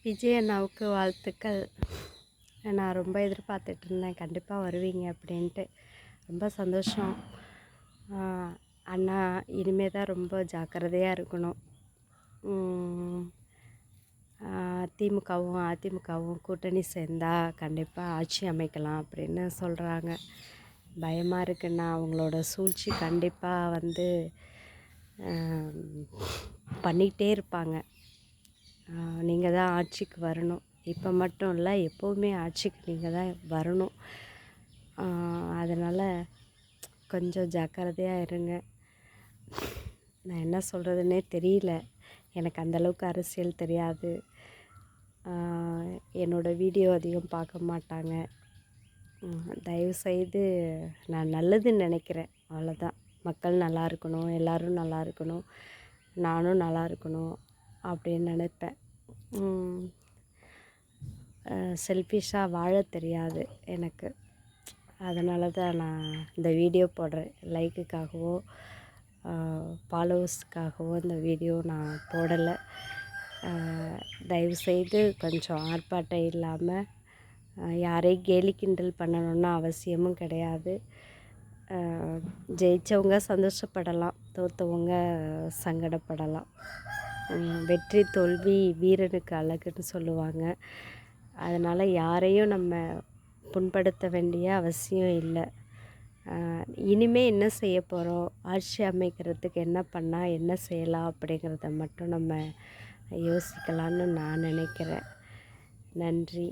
விஜய் அண்ணாவுக்கு வாழ்த்துக்கள். நான் ரொம்ப எதிர்பார்த்துட்ருந்தேன், கண்டிப்பாக வருவீங்க அப்படின்ட்டு. ரொம்ப சந்தோஷம். அண்ணா இனிமே தான் ரொம்ப ஜாக்கிரதையாக இருக்கணும். திமுகவும் அதிமுகவும் கூட்டணி சேர்ந்தா கண்டிப்பாக ஆட்சி அமைக்கலாம் அப்படின்னு சொல்கிறாங்க. பயமாக இருக்குண்ணா. அவங்களோட சூழ்ச்சி கண்டிப்பாக பண்ணிகிட்டே இருப்பாங்க. நீங்கள் தான் ஆட்சிக்கு வரணும். இப்போ மட்டும் இல்லை, எப்போவுமே ஆட்சிக்கு நீங்கள் தான் வரணும். அதனால் கொஞ்சம் ஜாக்கிரதையாக இருங்க. நான் என்ன சொல்கிறதுனே தெரியல. எனக்கு அந்தளவுக்கு அரசியல் தெரியாது. என்னோடய வீடியோ அதிகம் பார்க்க மாட்டாங்க. தயவுசெய்து நான் நல்லதுன்னு நினைக்கிறேன், அவ்வளோதான். மக்கள் நல்லா இருக்கணும், எல்லோரும் நல்லா இருக்கணும், நானும் நல்லா இருக்கணும் அப்படின்னு நினைப்பேன். செல்ஃபிஷாக வாழ தெரியாது எனக்கு. அதனால தான் நான் இந்த வீடியோ போடுறேன். லைக்குக்காகவோ ஃபாலோவர்ஸ்க்காகவோ இந்த வீடியோ நான் போடலை. தயவுசெய்து கொஞ்சம் ஆர்ப்பாட்டம் இல்லாமல், யாரையும் கேலி கிண்டல் பண்ணணுன்னு அவசியமும் கிடையாது. ஜெயித்தவங்க சந்தோஷப்படலாம், தோற்றவங்க சங்கடப்படலாம். வெற்றி தோல்வி வீரனுக்கு அழகுன்னு சொல்லுவாங்க. அதனால் யாரையும் நம்ம புண்படுத்த வேண்டிய அவசியம் இல்லை. இனிமேல் என்ன செய்ய போகிறோம், ஆட்சி அமைக்கிறதுக்கு என்ன பண்ணால் என்ன செய்யலாம் அப்படிங்கிறத மட்டும் நம்ம யோசிக்கலான்னு நான் நினைக்கிறேன். நன்றி.